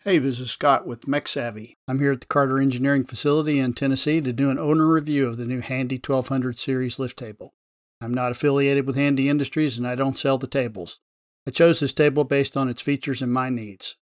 Hey, this is Scott with MechSavvy. I'm here at the Carter Engineering Facility in Tennessee to do an owner review of the new Handy 1200 series lift table. I'm not affiliated with Handy Industries and I don't sell the tables. I chose this table based on its features and my needs.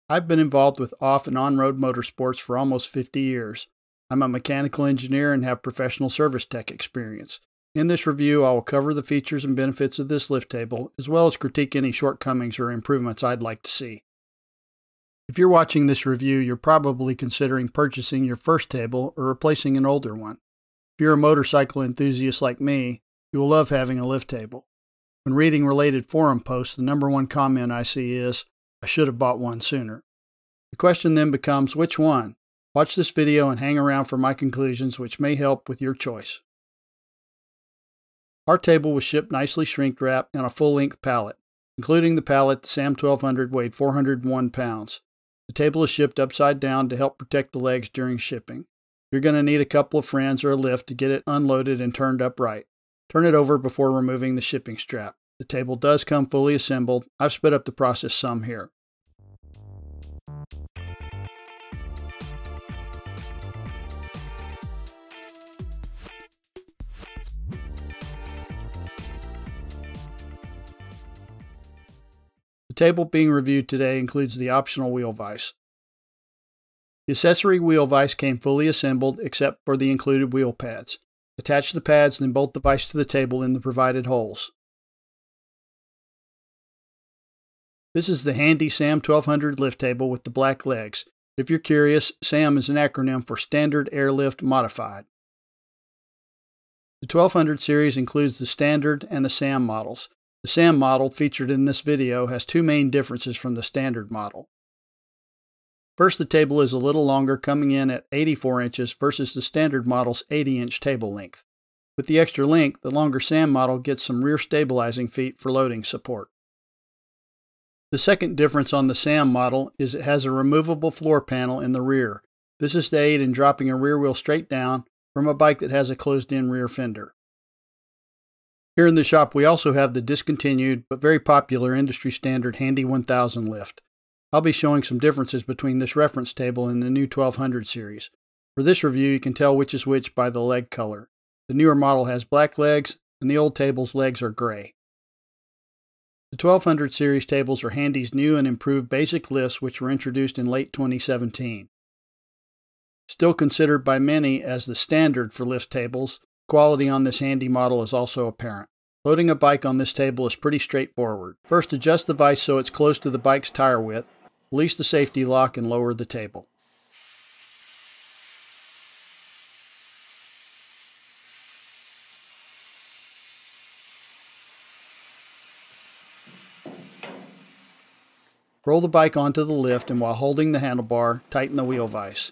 I've been involved with off and on-road motorsports for almost 50 years. I'm a mechanical engineer and have professional service tech experience. In this review, I will cover the features and benefits of this lift table, as well as critique any shortcomings or improvements I'd like to see. If you're watching this review, you're probably considering purchasing your first table or replacing an older one. If you're a motorcycle enthusiast like me, you will love having a lift table. When reading related forum posts, the #1 comment I see is, "I should have bought one sooner." The question then becomes, which one? Watch this video and hang around for my conclusions, which may help with your choice. Our table was shipped nicely shrink wrapped on a full-length pallet. Including the pallet, the SAM 1200 weighed 401 pounds. The table is shipped upside down to help protect the legs during shipping. You're going to need a couple of friends or a lift to get it unloaded and turned upright. Turn it over before removing the shipping strap. The table does come fully assembled. I've sped up the process some here. The table being reviewed today includes the optional wheel vise. The accessory wheel vise came fully assembled except for the included wheel pads. Attach the pads and then bolt the vise to the table in the provided holes. This is the Handy SAM 1200 lift table with the black legs. If you're curious, SAM is an acronym for Standard Airlift Modified. The 1200 series includes the Standard and the SAM models. The SAM model featured in this video has two main differences from the standard model. First, the table is a little longer, coming in at 84 inches versus the standard model's 80-inch table length. With the extra length, the longer SAM model gets some rear stabilizing feet for loading support. The second difference on the SAM model is it has a removable floor panel in the rear. This is to aid in dropping a rear wheel straight down from a bike that has a closed-in rear fender. Here in the shop, we also have the discontinued but very popular industry standard Handy 1000 lift. I'll be showing some differences between this reference table and the new 1200 series. For this review, you can tell which is which by the leg color. The newer model has black legs, and the old table's legs are gray. The 1200 series tables are Handy's new and improved basic lifts, which were introduced in late 2017. Still considered by many as the standard for lift tables, quality on this Handy model is also apparent. Loading a bike on this table is pretty straightforward. First, adjust the vise so it's close to the bike's tire width, release the safety lock, and lower the table. Roll the bike onto the lift, and while holding the handlebar, tighten the wheel vise.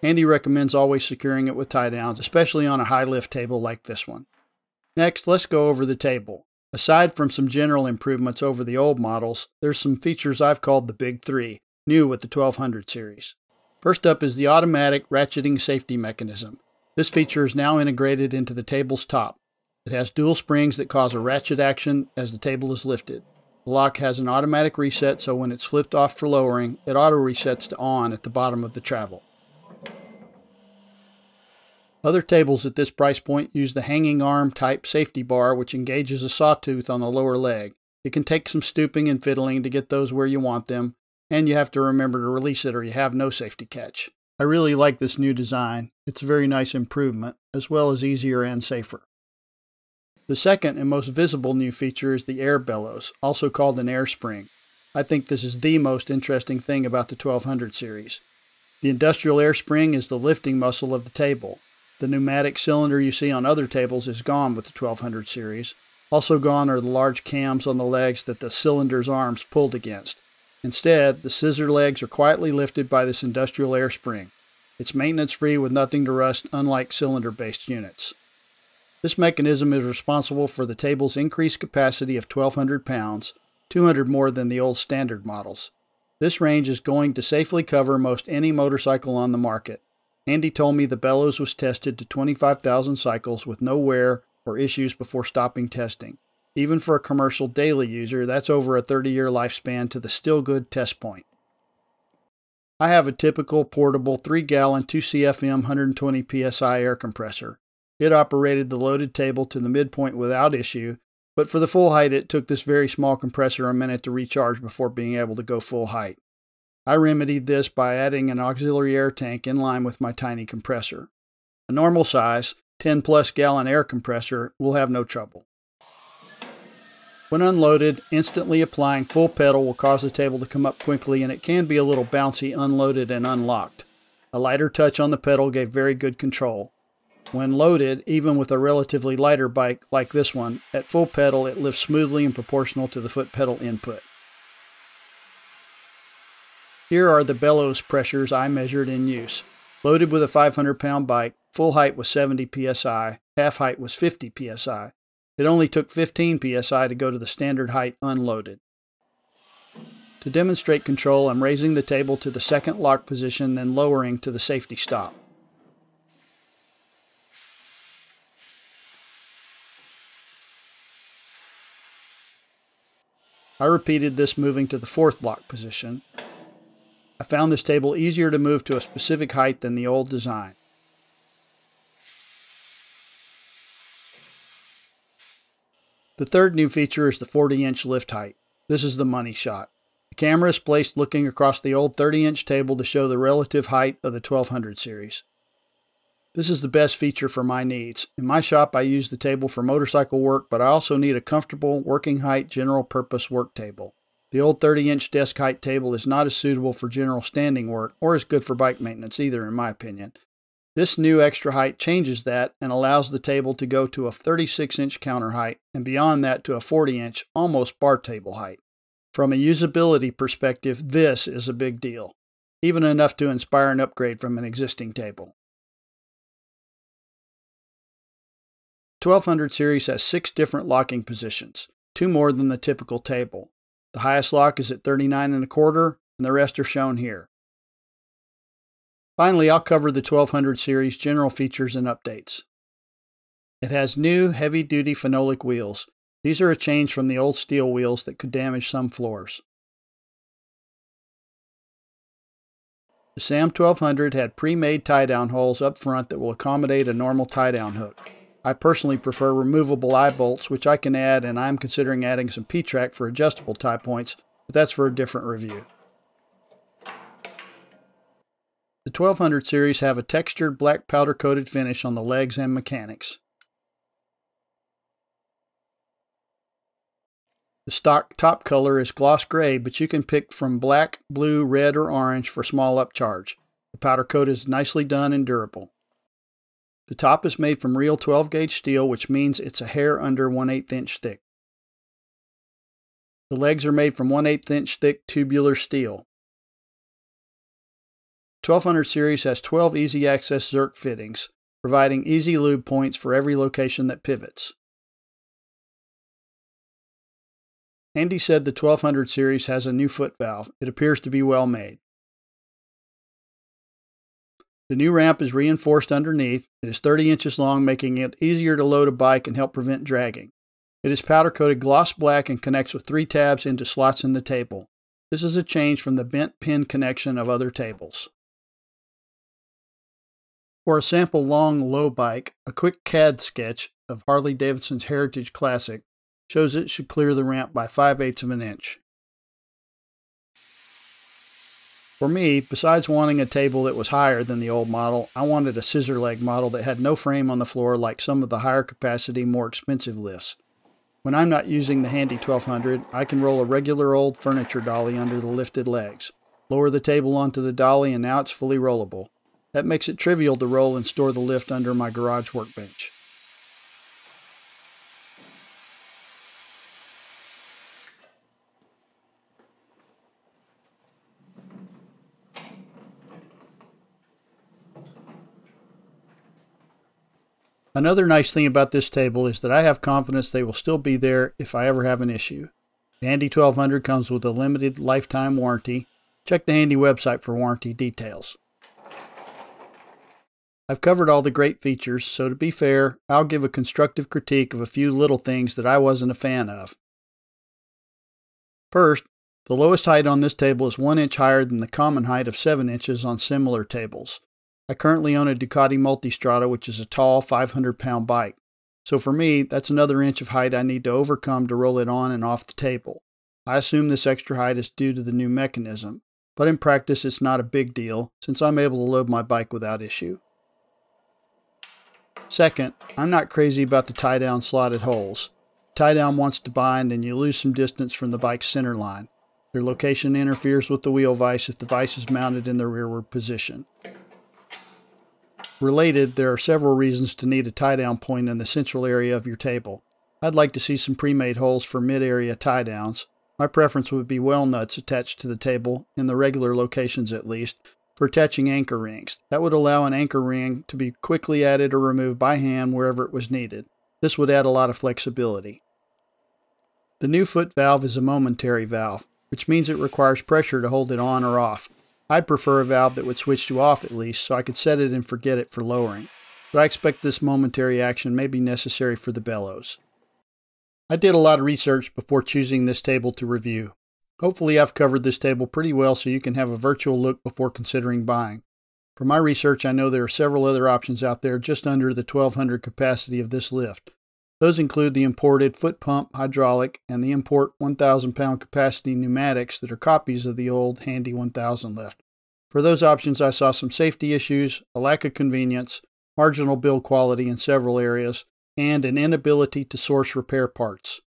Handy recommends always securing it with tie downs, especially on a high lift table like this one. Next, let's go over the table. Aside from some general improvements over the old models, there's some features I've called the Big Three, new with the 1200 series. First up is the automatic ratcheting safety mechanism. This feature is now integrated into the table's top. It has dual springs that cause a ratchet action as the table is lifted. The lock has an automatic reset, so when it's flipped off for lowering, it auto resets to on at the bottom of the travel. Other tables at this price point use the hanging arm type safety bar, which engages a sawtooth on the lower leg. It can take some stooping and fiddling to get those where you want them, and you have to remember to release it or you have no safety catch. I really like this new design. It's a very nice improvement, as well as easier and safer. The second and most visible new feature is the air bellows, also called an air spring. I think this is the most interesting thing about the 1200 series. The industrial air spring is the lifting muscle of the table. The pneumatic cylinder you see on other tables is gone with the 1200 series. Also gone are the large cams on the legs that the cylinder's arms pulled against. Instead, the scissor legs are quietly lifted by this industrial air spring. It's maintenance-free with nothing to rust, unlike cylinder-based units. This mechanism is responsible for the table's increased capacity of 1,200 pounds, 200 more than the old standard models. This range is going to safely cover most any motorcycle on the market. Handy told me the bellows was tested to 25,000 cycles with no wear or issues before stopping testing. Even for a commercial daily user, that's over a 30-year lifespan to the still good test point. I have a typical portable 3-gallon 2CFM 120 psi air compressor. It operated the loaded table to the midpoint without issue, but for the full height it took this very small compressor a minute to recharge before being able to go full height. I remedied this by adding an auxiliary air tank in line with my tiny compressor. A normal size, 10+ gallon air compressor will have no trouble. When unloaded, instantly applying full pedal will cause the table to come up quickly, and it can be a little bouncy unloaded and unlocked. A lighter touch on the pedal gave very good control. When loaded, even with a relatively lighter bike like this one, at full pedal it lifts smoothly and proportional to the foot pedal input. Here are the bellows pressures I measured in use. Loaded with a 500-pound bike, full height was 70 psi, half height was 50 psi. It only took 15 psi to go to the standard height unloaded. To demonstrate control, I'm raising the table to the second lock position, then lowering to the safety stop. I repeated this moving to the fourth lock position. I found this table easier to move to a specific height than the old design. The third new feature is the 40-inch lift height. This is the money shot. The camera is placed looking across the old 30-inch table to show the relative height of the 1200 series. This is the best feature for my needs. In my shop I use the table for motorcycle work, but I also need a comfortable, working height, general purpose work table. The old 30-inch desk height table is not as suitable for general standing work, or as good for bike maintenance either, in my opinion. This new extra height changes that and allows the table to go to a 36-inch counter height, and beyond that to a 40-inch, almost bar table height. From a usability perspective, this is a big deal, even enough to inspire an upgrade from an existing table. 1200 series has 6 different locking positions, 2 more than the typical table. The highest lock is at 39 1/4, and the rest are shown here. Finally, I'll cover the 1200 series general features and updates. It has new heavy-duty phenolic wheels. These are a change from the old steel wheels that could damage some floors. The SAM 1200 had pre-made tie-down holes up front that will accommodate a normal tie-down hook. I personally prefer removable eye bolts, which I can add, and I'm considering adding some P-track for adjustable tie points, but that's for a different review. The 1200 series have a textured black powder-coated finish on the legs and mechanics. The stock top color is gloss gray, but you can pick from black, blue, red, or orange for small upcharge. The powder coat is nicely done and durable. The top is made from real 12-gauge steel, which means it's a hair under 1/8 inch thick. The legs are made from 1/8 inch thick tubular steel. 1200 series has 12 easy access Zerk fittings, providing easy lube points for every location that pivots. Andy said the 1200 series has a new foot valve. It appears to be well made. The new ramp is reinforced underneath. It is 30 inches long, making it easier to load a bike and help prevent dragging. It is powder-coated gloss black and connects with 3 tabs into slots in the table. This is a change from the bent pin connection of other tables. For a sample long, low bike, a quick CAD sketch of Harley-Davidson's Heritage Classic shows it should clear the ramp by 5/8 of an inch. For me, besides wanting a table that was higher than the old model, I wanted a scissor leg model that had no frame on the floor like some of the higher capacity, more expensive lifts. When I'm not using the handy 1200, I can roll a regular old furniture dolly under the lifted legs. Lower the table onto the dolly and now it's fully rollable. That makes it trivial to roll and store the lift under my garage workbench. Another nice thing about this table is that I have confidence they will still be there if I ever have an issue. The Handy 1200 comes with a limited lifetime warranty. Check the Handy website for warranty details. I've covered all the great features, so to be fair, I'll give a constructive critique of a few little things that I wasn't a fan of. First, the lowest height on this table is 1 inch higher than the common height of 7 inches on similar tables. I currently own a Ducati Multistrada, which is a tall 500-pound bike. So for me, that's another inch of height I need to overcome to roll it on and off the table. I assume this extra height is due to the new mechanism, but in practice it's not a big deal since I'm able to load my bike without issue. Second, I'm not crazy about the tie-down slotted holes. Tie-down wants to bind and you lose some distance from the bike's center line. Their location interferes with the wheel vise if the vise is mounted in the rearward position. Related, there are several reasons to need a tie-down point in the central area of your table. I'd like to see some pre-made holes for mid-area tie-downs. My preference would be well nuts attached to the table, in the regular locations at least, for attaching anchor rings. That would allow an anchor ring to be quickly added or removed by hand wherever it was needed. This would add a lot of flexibility. The new foot valve is a momentary valve, which means it requires pressure to hold it on or off. I'd prefer a valve that would switch to off at least, so I could set it and forget it for lowering. But I expect this momentary action may be necessary for the bellows. I did a lot of research before choosing this table to review. Hopefully I've covered this table pretty well so you can have a virtual look before considering buying. From my research, I know there are several other options out there just under the 1200 capacity of this lift. Those include the imported foot pump hydraulic and the import 1,000 pound capacity pneumatics that are copies of the old Handy 1000 lift. For those options, I saw some safety issues, a lack of convenience, marginal build quality in several areas, and an inability to source repair parts.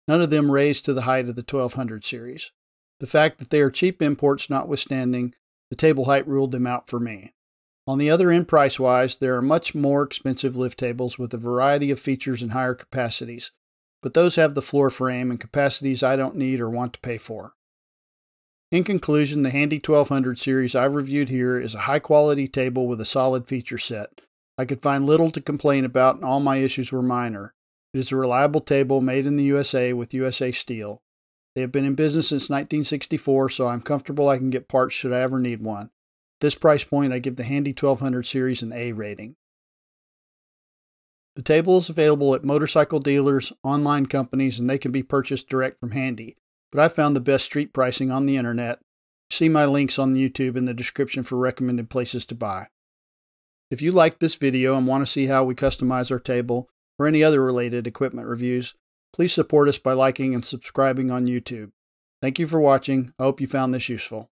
None of them raised to the height of the 1200 series. The fact that they are cheap imports notwithstanding, the table height ruled them out for me. On the other end, price-wise, there are much more expensive lift tables with a variety of features and higher capacities, but those have the floor frame and capacities I don't need or want to pay for. In conclusion, the Handy 1200 series I've reviewed here is a high-quality table with a solid feature set. I could find little to complain about and all my issues were minor. It is a reliable table made in the USA with USA steel. They have been in business since 1964, so I'm comfortable I can get parts should I ever need one. At this price point, I give the Handy 1200 series an A rating. The table is available at motorcycle dealers, online companies, and they can be purchased direct from Handy, but I found the best street pricing on the internet. See my links on YouTube in the description for recommended places to buy. If you liked this video and want to see how we customize our table or any other related equipment reviews, please support us by liking and subscribing on YouTube. Thank you for watching. I hope you found this useful.